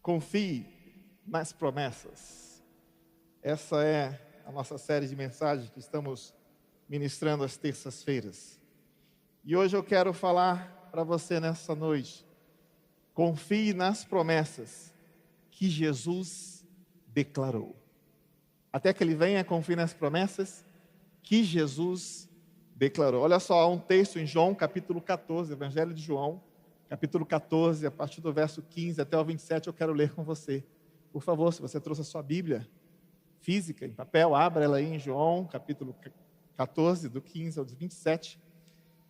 Confie nas promessas. Essa é a nossa série de mensagens que estamos ministrando às terças-feiras. E hoje eu quero falar para você nessa noite. Confie nas promessas que Jesus declarou. Até que ele venha, confie nas promessas que Jesus declarou. Olha só, há um texto em João, capítulo 14, Evangelho de João, capítulo 14, a partir do verso 15 até o 27, eu quero ler com você. Por favor, se você trouxe a sua Bíblia física, em papel, abra ela aí em João, capítulo 14, do 15 ao 27.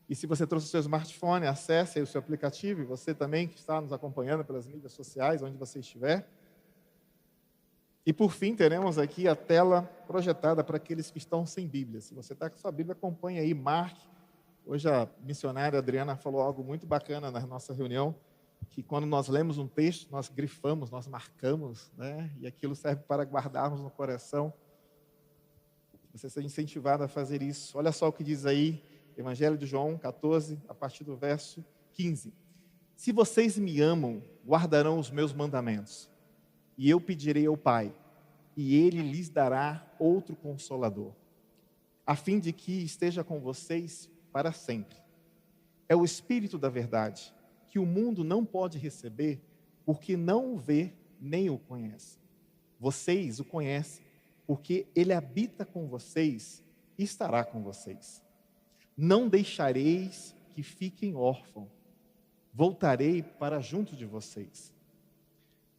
E se você trouxe o seu smartphone, acesse aí o seu aplicativo, e você também que está nos acompanhando pelas mídias sociais, onde você estiver. E por fim, teremos aqui a tela projetada para aqueles que estão sem Bíblia. Se você está com sua Bíblia, acompanhe aí, marque. Hoje a missionária Adriana falou algo muito bacana na nossa reunião, que quando nós lemos um texto, nós grifamos, nós marcamos, né? E aquilo serve para guardarmos no coração. Você seja incentivado a fazer isso. Olha só o que diz aí, Evangelho de João 14, a partir do verso 15. Se vocês me amam, guardarão os meus mandamentos. E eu pedirei ao Pai, e Ele lhes dará outro Consolador, a fim de que esteja com vocês para sempre. É o Espírito da verdade, que o mundo não pode receber, porque não o vê nem o conhece. Vocês o conhecem, porque Ele habita com vocês e estará com vocês. Não deixareis que fiquem órfãos, voltarei para junto de vocês.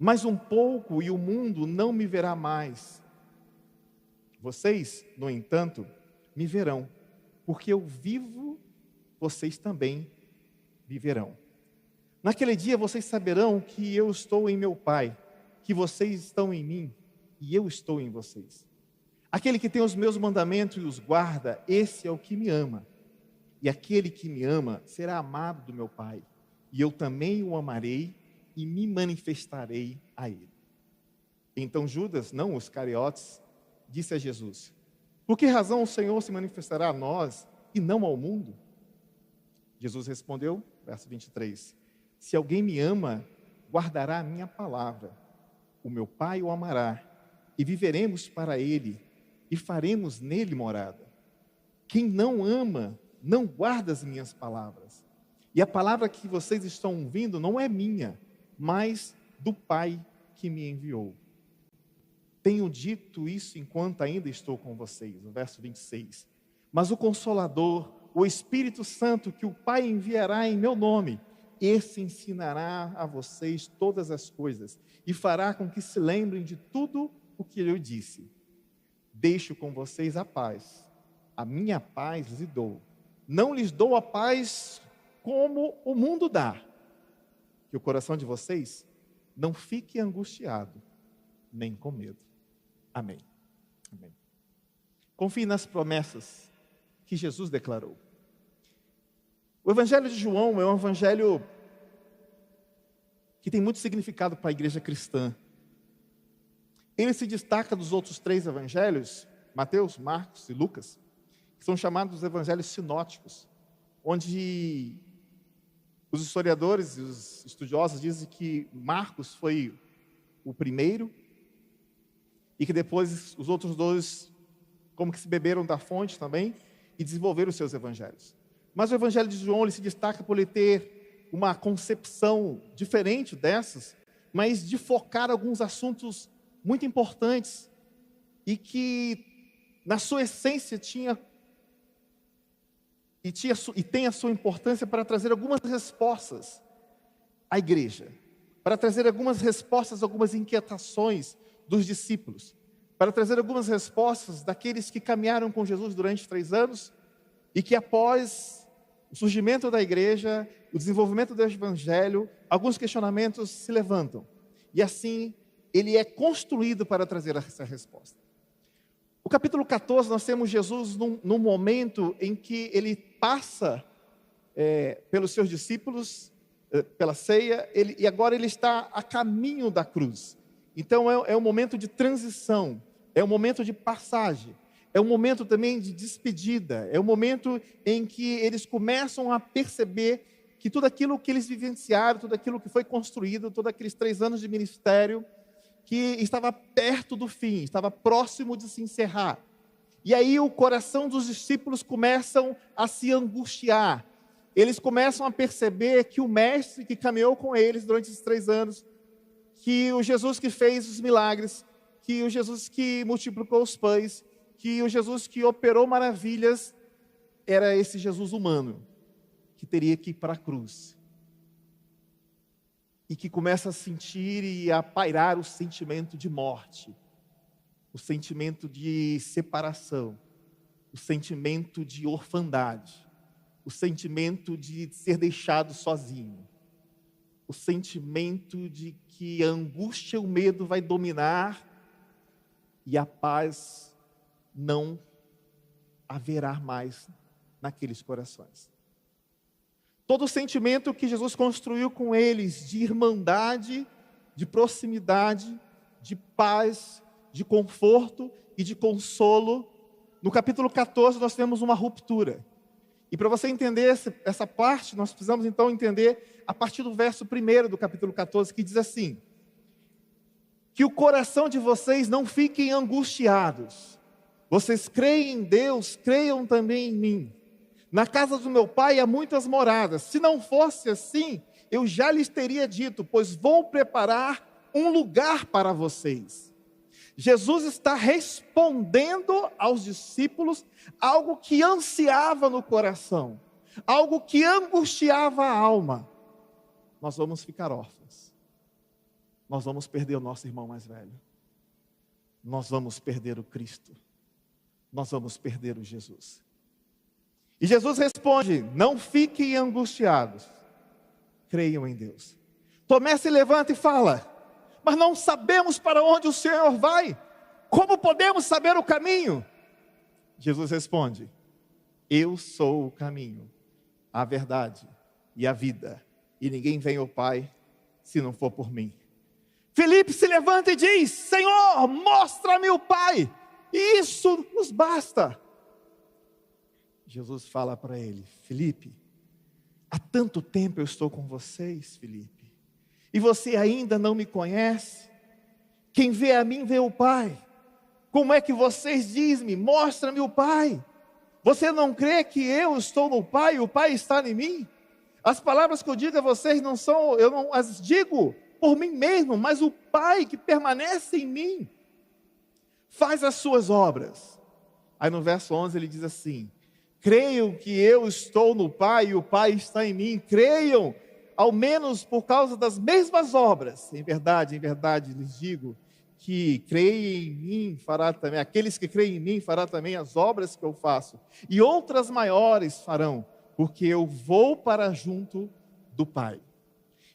Mais um pouco e o mundo não me verá mais. Vocês, no entanto, me verão, porque eu vivo, vocês também viverão. Naquele dia vocês saberão que eu estou em meu Pai, que vocês estão em mim e eu estou em vocês. Aquele que tem os meus mandamentos e os guarda, esse é o que me ama. E aquele que me ama será amado do meu Pai, e eu também o amarei e me manifestarei a ele. Então Judas, não os Iscariotes, disse a Jesus: por que razão o Senhor se manifestará a nós e não ao mundo? Jesus respondeu, verso 23, se alguém me ama, guardará a minha palavra. O meu Pai o amará, e viveremos para ele, e faremos nele morada. Quem não ama, não guarda as minhas palavras. E a palavra que vocês estão ouvindo não é minha, mas do Pai que me enviou. Tenho dito isso enquanto ainda estou com vocês, no verso 26. Mas o Consolador, o Espírito Santo, que o Pai enviará em meu nome, esse ensinará a vocês todas as coisas e fará com que se lembrem de tudo o que eu disse. Deixo com vocês a paz, a minha paz lhes dou. Não lhes dou a paz como o mundo dá. Que o coração de vocês não fique angustiado, nem com medo. Amém. Amém. Confie nas promessas que Jesus declarou. O Evangelho de João é um evangelho que tem muito significado para a igreja cristã. Ele se destaca dos outros três evangelhos, Mateus, Marcos e Lucas, que são chamados evangelhos sinóticos, onde os historiadores e os estudiosos dizem que Marcos foi o primeiro e que depois os outros dois como que se beberam da fonte também e desenvolveram os seus evangelhos. Mas o Evangelho de João ele se destaca por ele ter uma concepção diferente dessas, mas de focar alguns assuntos muito importantes e que na sua essência tem a sua importância para trazer algumas respostas à igreja, para trazer algumas respostas, algumas inquietações dos discípulos, para trazer algumas respostas daqueles que caminharam com Jesus durante 3 anos e que após o surgimento da igreja, o desenvolvimento do evangelho, alguns questionamentos se levantam. E assim, ele é construído para trazer essa resposta. O capítulo 14, nós temos Jesus num momento em que ele passa pelos seus discípulos, pela ceia, e agora ele está a caminho da cruz. Então é um momento de transição, é um momento de passagem, é um momento também de despedida, é um momento em que eles começam a perceber que tudo aquilo que eles vivenciaram, tudo aquilo que foi construído, todos aqueles 3 anos de ministério, que estava perto do fim, estava próximo de se encerrar. E aí o coração dos discípulos começam a se angustiar. Eles começam a perceber que o mestre que caminhou com eles durante esses 3 anos, que o Jesus que fez os milagres, que o Jesus que multiplicou os pães, que o Jesus que operou maravilhas, era esse Jesus humano, que teria que ir para a cruz. E que começa a sentir e a pairar o sentimento de morte, o sentimento de separação, o sentimento de orfandade, o sentimento de ser deixado sozinho, o sentimento de que a angústia e o medo vai dominar e a paz não haverá mais naqueles corações. Todo o sentimento que Jesus construiu com eles de irmandade, de proximidade, de paz, de conforto e de consolo, no capítulo 14 nós temos uma ruptura. E para você entender essa parte, nós precisamos então entender a partir do verso 1 do capítulo 14, que diz assim: que o coração de vocês não fiquem angustiados. Vocês creem em Deus, creiam também em mim. Na casa do meu pai há muitas moradas. Se não fosse assim, eu já lhes teria dito, pois vou preparar um lugar para vocês. Jesus está respondendo aos discípulos algo que ansiava no coração, algo que angustiava a alma. Nós vamos ficar órfãos. Nós vamos perder o nosso irmão mais velho. Nós vamos perder o Cristo. Nós vamos perder o Jesus. E Jesus responde: não fiquem angustiados, creiam em Deus. Tomé se levanta e fala: mas não sabemos para onde o Senhor vai, como podemos saber o caminho? Jesus responde: eu sou o caminho, a verdade e a vida, e ninguém vem ao Pai se não for por mim. Filipe se levanta e diz: Senhor, mostra-me o Pai, e isso nos basta. Jesus fala para ele: Filipe, há tanto tempo eu estou com vocês, Filipe, e você ainda não me conhece? Quem vê a mim vê o Pai. Como é que vocês dizem-me, mostra-me o Pai? Você não crê que eu estou no Pai e o Pai está em mim? As palavras que eu digo a vocês não são, eu não as digo por mim mesmo, mas o Pai que permanece em mim faz as suas obras. Aí no verso 11 ele diz assim: creiam que eu estou no Pai e o Pai está em mim. Creiam, ao menos por causa das mesmas obras. Em verdade lhes digo que creem em mim fará também, aqueles que creem em mim fará também as obras que eu faço, e outras maiores farão, porque eu vou para junto do Pai.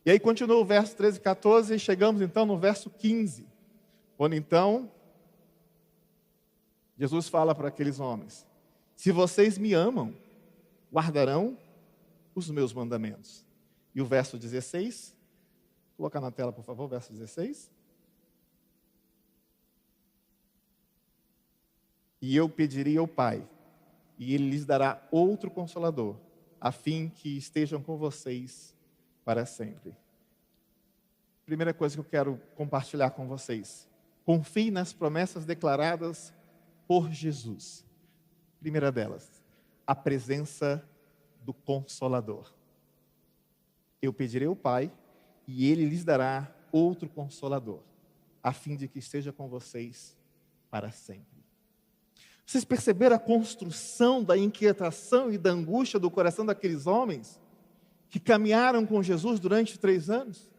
E aí continua o verso 13 e 14, e chegamos então no verso 15, onde então Jesus fala para aqueles homens: se vocês me amam, guardarão os meus mandamentos. E o verso 16, colocar na tela por favor, verso 16. E eu pedirei ao Pai, e Ele lhes dará outro Consolador, a fim que estejam com vocês para sempre. Primeira coisa que eu quero compartilhar com vocês: confie nas promessas declaradas por Jesus. Primeira delas, a presença do Consolador. Eu pedirei ao Pai, e Ele lhes dará outro Consolador, a fim de que esteja com vocês para sempre. Vocês perceberam a construção da inquietação e da angústia do coração daqueles homens que caminharam com Jesus durante 3 anos?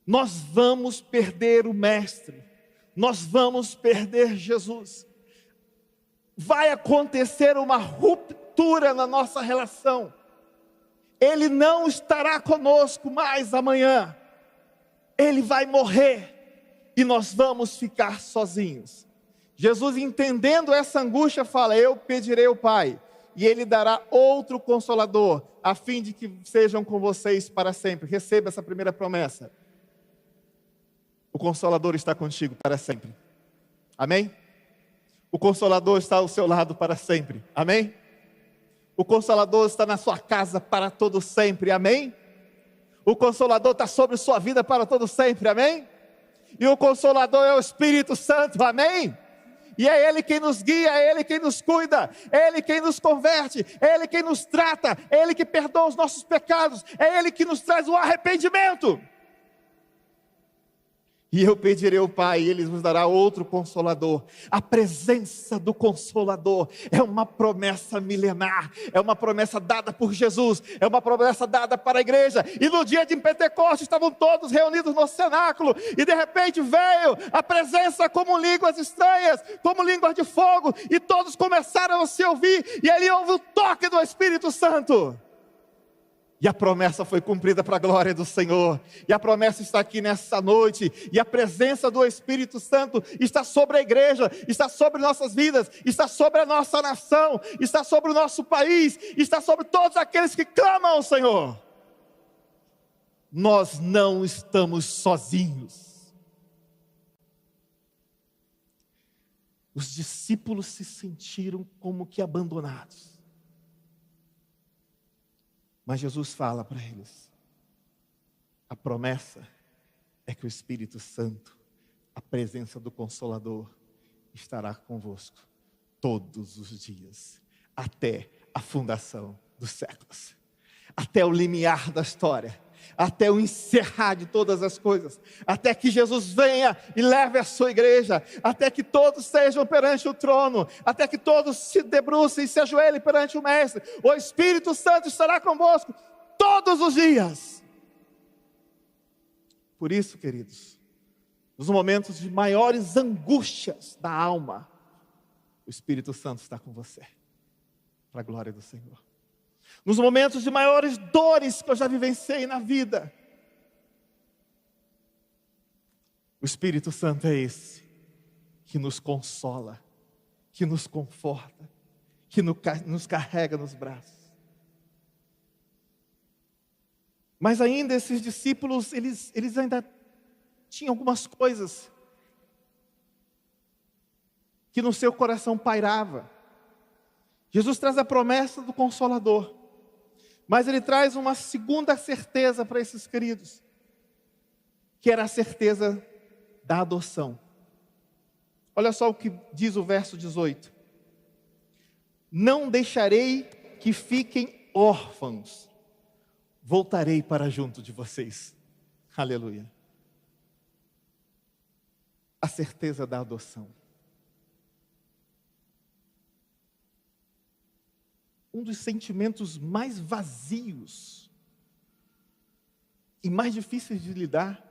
Nós vamos perder o Mestre, nós vamos perder Jesus. Vai acontecer uma ruptura na nossa relação. Ele não estará conosco mais amanhã. Ele vai morrer e nós vamos ficar sozinhos. Jesus, entendendo essa angústia, fala: eu pedirei ao Pai, e Ele dará outro Consolador, a fim de que sejam com vocês para sempre. Receba essa primeira promessa. O Consolador está contigo para sempre. Amém? O Consolador está ao seu lado para sempre. Amém? O Consolador está na sua casa para todo sempre, amém? O Consolador está sobre sua vida para todo sempre, amém? E o Consolador é o Espírito Santo, amém? E é Ele quem nos guia, é Ele quem nos cuida, é Ele quem nos converte, é Ele quem nos trata, é Ele que perdoa os nossos pecados, é Ele que nos traz o arrependimento. E eu pedirei ao Pai, e Ele nos dará outro Consolador. A presença do Consolador é uma promessa milenar, é uma promessa dada por Jesus, é uma promessa dada para a igreja. E no dia de Pentecostes estavam todos reunidos no cenáculo, e de repente veio a presença como línguas estranhas, como línguas de fogo, e todos começaram a se ouvir, e ali houve o toque do Espírito Santo. E a promessa foi cumprida para a glória do Senhor. E a promessa está aqui nessa noite. E a presença do Espírito Santo está sobre a igreja, está sobre nossas vidas, está sobre a nossa nação, está sobre o nosso país, está sobre todos aqueles que clamam ao Senhor. Nós não estamos sozinhos. Os discípulos se sentiram como que abandonados. Mas Jesus fala para eles, a promessa é que o Espírito Santo, a presença do Consolador, estará convosco todos os dias, até a fundação dos séculos, até o limiar da história, até o encerrar de todas as coisas, até que Jesus venha e leve a sua igreja, até que todos estejam perante o trono, até que todos se debrucem e se ajoelhem perante o Mestre. O Espírito Santo estará convosco todos os dias. Por isso, queridos, nos momentos de maiores angústias da alma, o Espírito Santo está com você, para a glória do Senhor. Nos momentos de maiores dores que eu já vivenciei na vida, o Espírito Santo é esse que nos consola, que nos conforta, que nos carrega nos braços. Mas ainda esses discípulos, eles ainda tinham algumas coisas que no seu coração pairava. Jesus traz a promessa do Consolador, mas Ele traz uma segunda certeza para esses queridos, que era a certeza da adoção. Olha só o que diz o verso 18. Não deixarei que fiquem órfãos, voltarei para junto de vocês. Aleluia. A certeza da adoção. Um dos sentimentos mais vazios e mais difíceis de lidar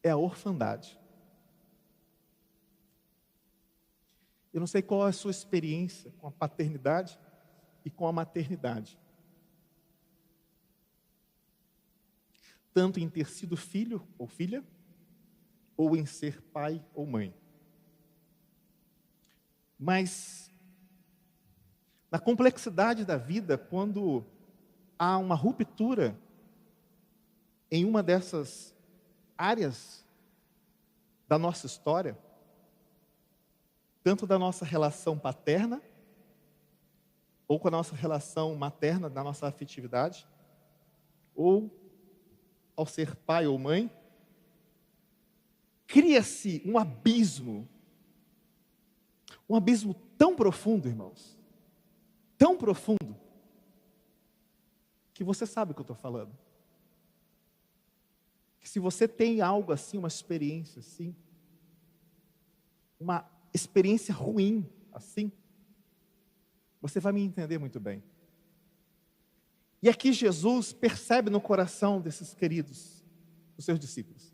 é a orfandade. Eu não sei qual é a sua experiência com a paternidade e com a maternidade. Tanto em ter sido filho ou filha, ou em ser pai ou mãe. Mas, na complexidade da vida, quando há uma ruptura em uma dessas áreas da nossa história, tanto da nossa relação paterna, ou com a nossa relação materna, da nossa afetividade, ou ao ser pai ou mãe, cria-se um abismo tão profundo, irmãos, tão profundo, que você sabe o que eu estou falando. Que se você tem algo assim, uma experiência assim, uma experiência ruim assim, você vai me entender muito bem. E aqui Jesus percebe no coração desses queridos, dos seus discípulos.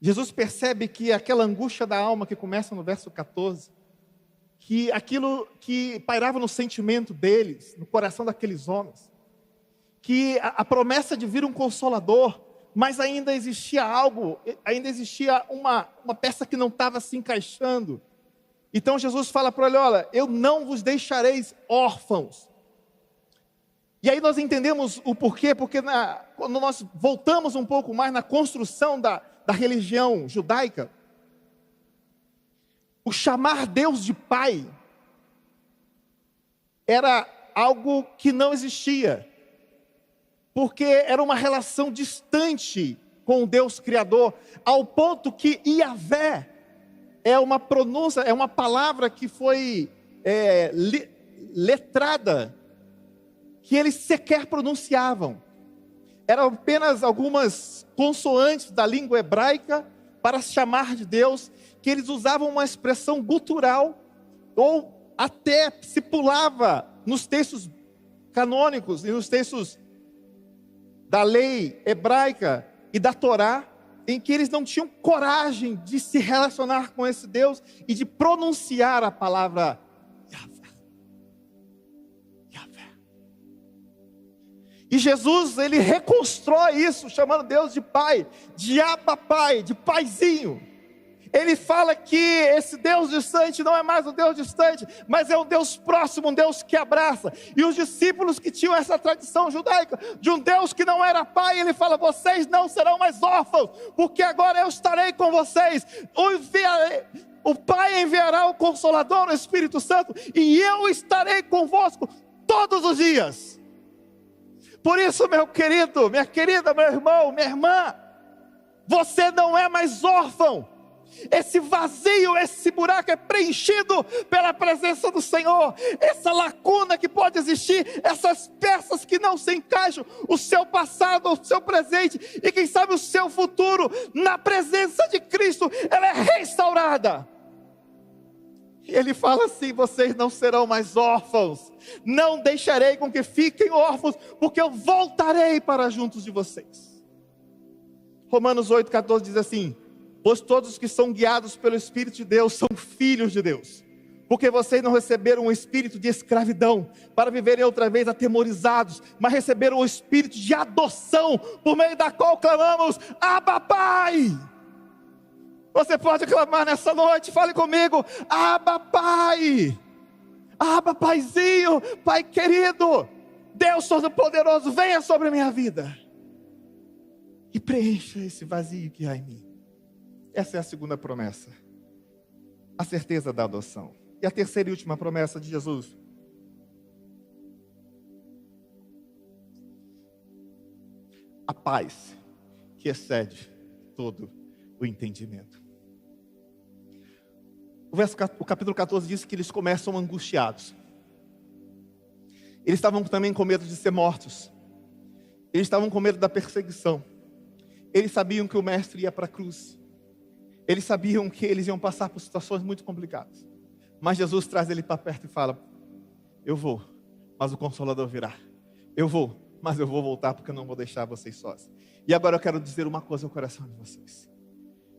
Jesus percebe que aquela angústia da alma que começa no verso 14, que aquilo que pairava no sentimento deles, no coração daqueles homens, que a promessa de vir um Consolador, mas ainda existia algo, ainda existia uma peça que não estava se encaixando. Então Jesus fala para ele: olha, eu não vos deixareis órfãos. E aí nós entendemos o porquê, porque quando nós voltamos um pouco mais na construção da religião judaica, o chamar Deus de Pai era algo que não existia, porque era uma relação distante com o Deus Criador, ao ponto que Yahvé é uma pronúncia, é uma palavra que foi letrada, que eles sequer pronunciavam. Eram apenas algumas consoantes da língua hebraica para chamar de Deus, que eles usavam uma expressão gutural, ou até se pulava nos textos canônicos e nos textos da lei hebraica e da Torá, em que eles não tinham coragem de se relacionar com esse Deus e de pronunciar a palavra Yahvé. Yahvé. E Jesus, ele reconstrói isso, chamando Deus de Pai, de Abba Pai, de Paizinho. Ele fala que esse Deus distante não é mais um Deus distante, mas é um Deus próximo, um Deus que abraça. E os discípulos que tinham essa tradição judaica, de um Deus que não era pai, ele fala: vocês não serão mais órfãos, porque agora eu estarei com vocês. O Pai enviará o Consolador, o Espírito Santo, e eu estarei convosco todos os dias. Por isso, meu querido, minha querida, meu irmão, minha irmã, você não é mais órfão. Esse vazio, esse buraco é preenchido pela presença do Senhor. Essa lacuna que pode existir, essas peças que não se encaixam, o seu passado, o seu presente e quem sabe o seu futuro, na presença de Cristo, ela é restaurada. E ele fala assim: vocês não serão mais órfãos, não deixarei com que fiquem órfãos, porque eu voltarei para juntos de vocês. Romanos 8,14 diz assim: pois todos os que são guiados pelo Espírito de Deus são filhos de Deus. Porque vocês não receberam um espírito de escravidão, para viverem outra vez atemorizados, mas receberam o espírito de adoção, por meio da qual clamamos: Abba Pai. Você pode clamar nessa noite, fale comigo: Abba Pai. Abba Paizinho, Pai querido, Deus Todo-Poderoso, venha sobre a minha vida e preencha esse vazio que há em mim. Essa é a segunda promessa, a certeza da adoção. E a terceira e última promessa de Jesus: a paz que excede todo o entendimento. O capítulo 14 diz que eles começam angustiados. Eles estavam também com medo de ser mortos. Eles estavam com medo da perseguição. Eles sabiam que o mestre ia para a cruz. Eles sabiam que eles iam passar por situações muito complicadas. Mas Jesus traz ele para perto e fala: eu vou, mas o Consolador virá. Eu vou, mas eu vou voltar, porque eu não vou deixar vocês sós. E agora eu quero dizer uma coisa ao coração de vocês.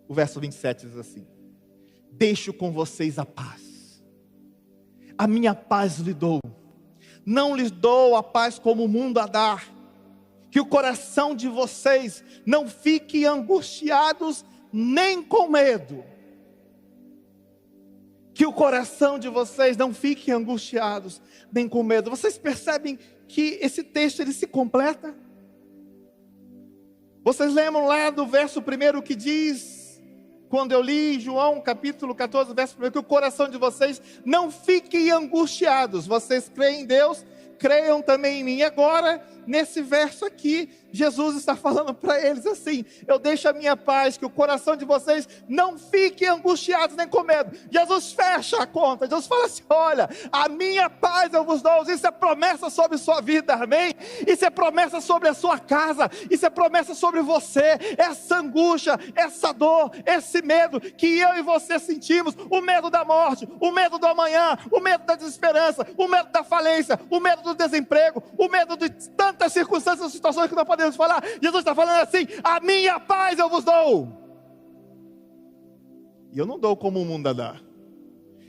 O verso 27 diz assim: deixo com vocês a paz. A minha paz lhe dou. Não lhes dou a paz como o mundo a dar. Que o coração de vocês não fique angustiados nem com medo. Que o coração de vocês não fique angustiados nem com medo. Vocês percebem que esse texto ele se completa? Vocês lembram lá do verso 1 que diz, quando eu li João capítulo 14, verso 1, que o coração de vocês não fique angustiados. Vocês creem em Deus, creiam também em mim. E agora, nesse verso aqui, Jesus está falando para eles assim: eu deixo a minha paz, que o coração de vocês não fique angustiados nem com medo. Jesus fecha a conta. Jesus fala assim: olha, a minha paz eu vos dou. Isso é promessa sobre sua vida, amém? Isso é promessa sobre a sua casa. Isso é promessa sobre você. Essa angústia, essa dor, esse medo que eu e você sentimos, o medo da morte, o medo do amanhã, o medo da desesperança, o medo da falência, o medo do desemprego, o medo de tantas circunstâncias e situações que não podemos falar. Jesus está falando assim: a minha paz eu vos dou. E eu não dou como o mundo dá.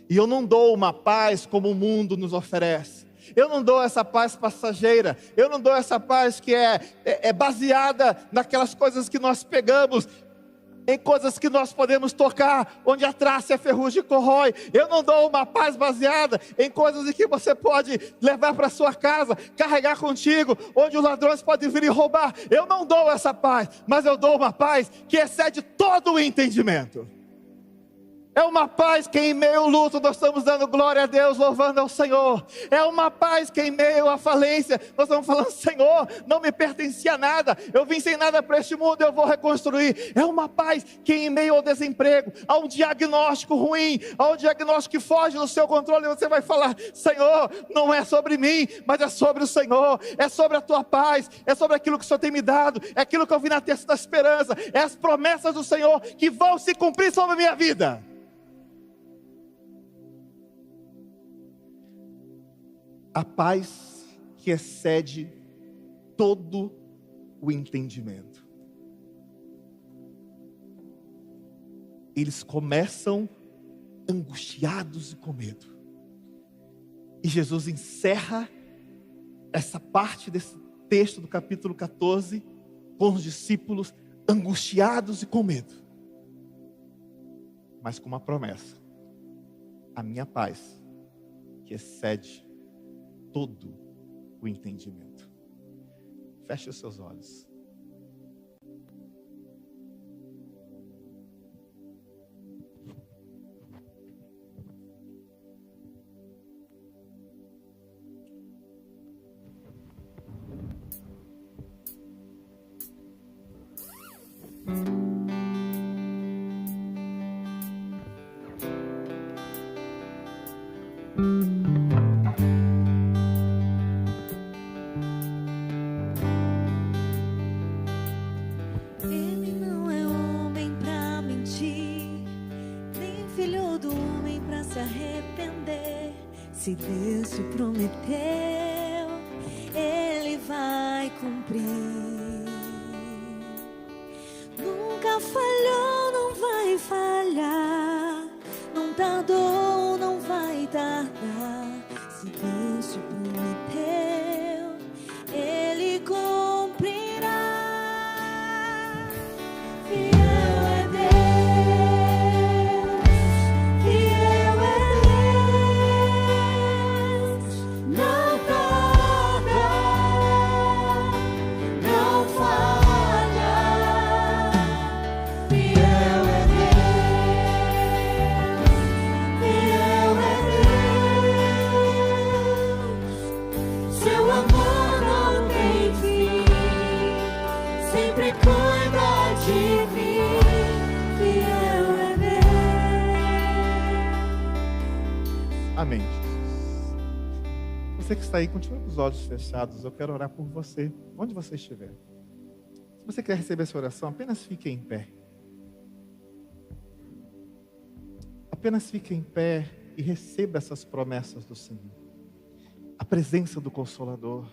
E eu não dou uma paz como o mundo nos oferece. Eu não dou essa paz passageira. Eu não dou essa paz que é baseada naquelas coisas que nós pegamos, em coisas que nós podemos tocar, onde a traça e a ferrugem corrói. Eu não dou uma paz baseada em coisas em que você pode levar para sua casa, carregar contigo, onde os ladrões podem vir e roubar. Eu não dou essa paz, mas eu dou uma paz que excede todo o entendimento. É uma paz que em meio ao luto nós estamos dando glória a Deus, louvando ao Senhor. É uma paz que em meio à falência nós estamos falando: Senhor, não me pertencia a nada, eu vim sem nada para este mundo, eu vou reconstruir. É uma paz que em meio ao desemprego, a um diagnóstico ruim, a um diagnóstico que foge do seu controle, você vai falar: Senhor, não é sobre mim, mas é sobre o Senhor, é sobre a tua paz, é sobre aquilo que o Senhor tem me dado, é aquilo que eu vi na terça da esperança, é as promessas do Senhor que vão se cumprir sobre a minha vida. A paz que excede todo o entendimento. Eles começam angustiados e com medo. E Jesus encerra essa parte desse texto do capítulo 14 com os discípulos angustiados e com medo, mas com uma promessa: a minha paz que excede todo o entendimento. Feche os seus olhos. Ele não é homem pra mentir, nem filho do homem pra se arrepender. Se Deus te prometeu, Ele vai cumprir. Nunca falhou, não vai falhar. Não tardou, não vai tardar. Se Deus te prometeu, Ele cumprirá. Fiel é Deus, fiel é Deus. Não tarda, não falha. Fiel é Deus, fiel é Deus. Seu amor não tem fim, sempre cuida de mim. Fiel é Deus. Amém, Jesus. Você que está aí, continue com os olhos fechados. Eu quero orar por você, onde você estiver. Se você quer receber essa oração, apenas fique em pé. Apenas fique em pé e receba essas promessas do Senhor. A presença do Consolador,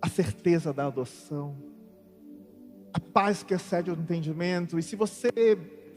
a certeza da adoção, a paz que excede o entendimento. E se você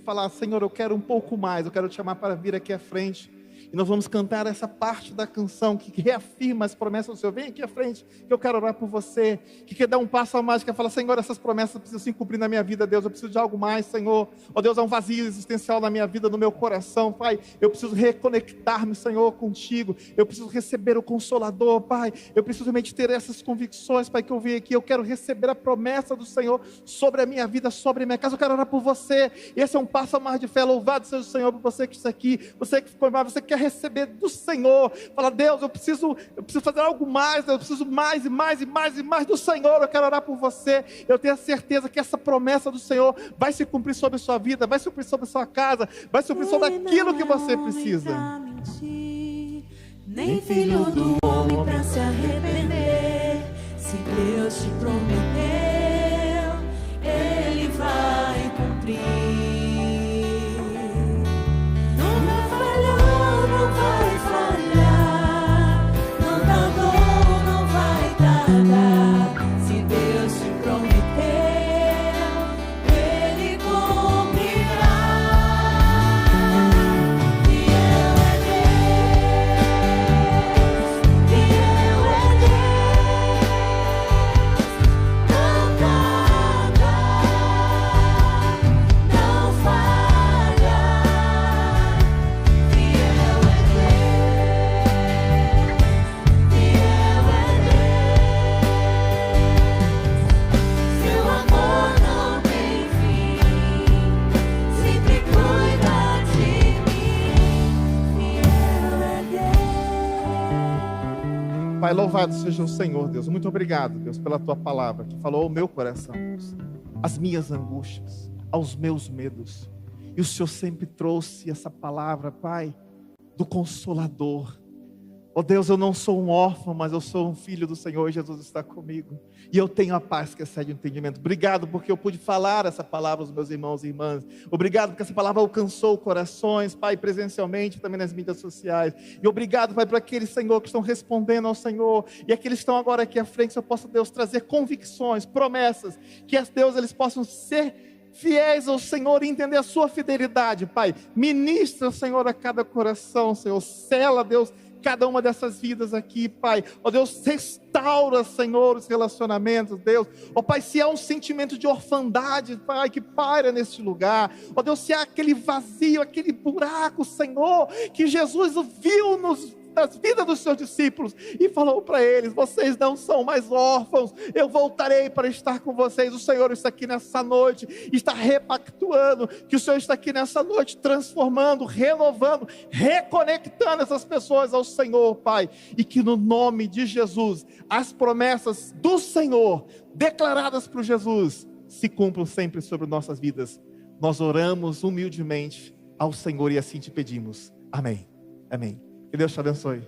falar: Senhor, eu quero um pouco mais, eu quero te chamar para vir aqui à frente, e nós vamos cantar essa parte da canção que reafirma as promessas do Senhor. Vem aqui à frente, que eu quero orar por você, que quer dar um passo a mais, que quer falar: Senhor, essas promessas precisam se cumprir na minha vida, Deus, eu preciso de algo mais, Senhor. Ó Deus, há um vazio existencial na minha vida, no meu coração, Pai. Eu preciso reconectar-me, Senhor, contigo. Eu preciso receber o Consolador, Pai. Eu preciso realmente ter essas convicções, Pai, que eu vi aqui. Eu quero receber a promessa do Senhor sobre a minha vida, sobre a minha casa. Eu quero orar por você. Esse é um passo a mais de fé. Louvado seja o Senhor por você que está aqui, você que ficou mal, você quer receber do Senhor. Fala: Deus, eu preciso fazer algo mais, eu preciso mais e mais e mais e mais do Senhor. Eu quero orar por você. Eu tenho a certeza que essa promessa do Senhor vai se cumprir sobre a sua vida, vai se cumprir sobre a sua casa, vai se cumprir sobre aquilo que você precisa. Nem filho do homem pra se arrepender. Se Deus te prometeu, Ele vai cumprir. Nunca falhou, não vai falhar. Não tardou, não vai tardar. Se Deus te prometeu, Ele cumprirá. Fiel é Deus, fiel é Deus. Não Pai, louvado seja o Senhor, Deus. Muito obrigado, Deus, pela tua palavra que falou ao meu coração, Deus, as minhas angústias, aos meus medos. E o Senhor sempre trouxe essa palavra, Pai, do Consolador. Oh Deus, eu não sou um órfão, mas eu sou um filho do Senhor, e Jesus está comigo. E eu tenho a paz que excede o entendimento. Obrigado porque eu pude falar essa palavra aos meus irmãos e irmãs. Obrigado porque essa palavra alcançou corações, Pai, presencialmente, também nas mídias sociais. E obrigado, Pai, por aqueles, Senhor, que estão respondendo ao Senhor. E aqueles que estão agora aqui à frente, eu possa, Deus, trazer convicções, promessas. Que, Deus, eles possam ser fiéis ao Senhor e entender a sua fidelidade, Pai. Ministra, Senhor, a cada coração, Senhor. Sela, Deus, cada uma dessas vidas aqui, Pai. Ó Deus, restaura, Senhor, os relacionamentos, Deus. Ó Pai, se há um sentimento de orfandade, Pai, que paira neste lugar. Ó Deus, se há aquele vazio, aquele buraco, Senhor, que Jesus viu nas vidas dos seus discípulos e falou para eles: vocês não são mais órfãos, eu voltarei para estar com vocês. O Senhor está aqui nessa noite, está repactuando, que o Senhor está aqui nessa noite, transformando, renovando, reconectando essas pessoas ao Senhor, Pai, e que no nome de Jesus, as promessas do Senhor, declaradas por Jesus, se cumpram sempre sobre nossas vidas. Nós oramos humildemente ao Senhor e assim te pedimos. Amém. Amém. Que Deus te abençoe.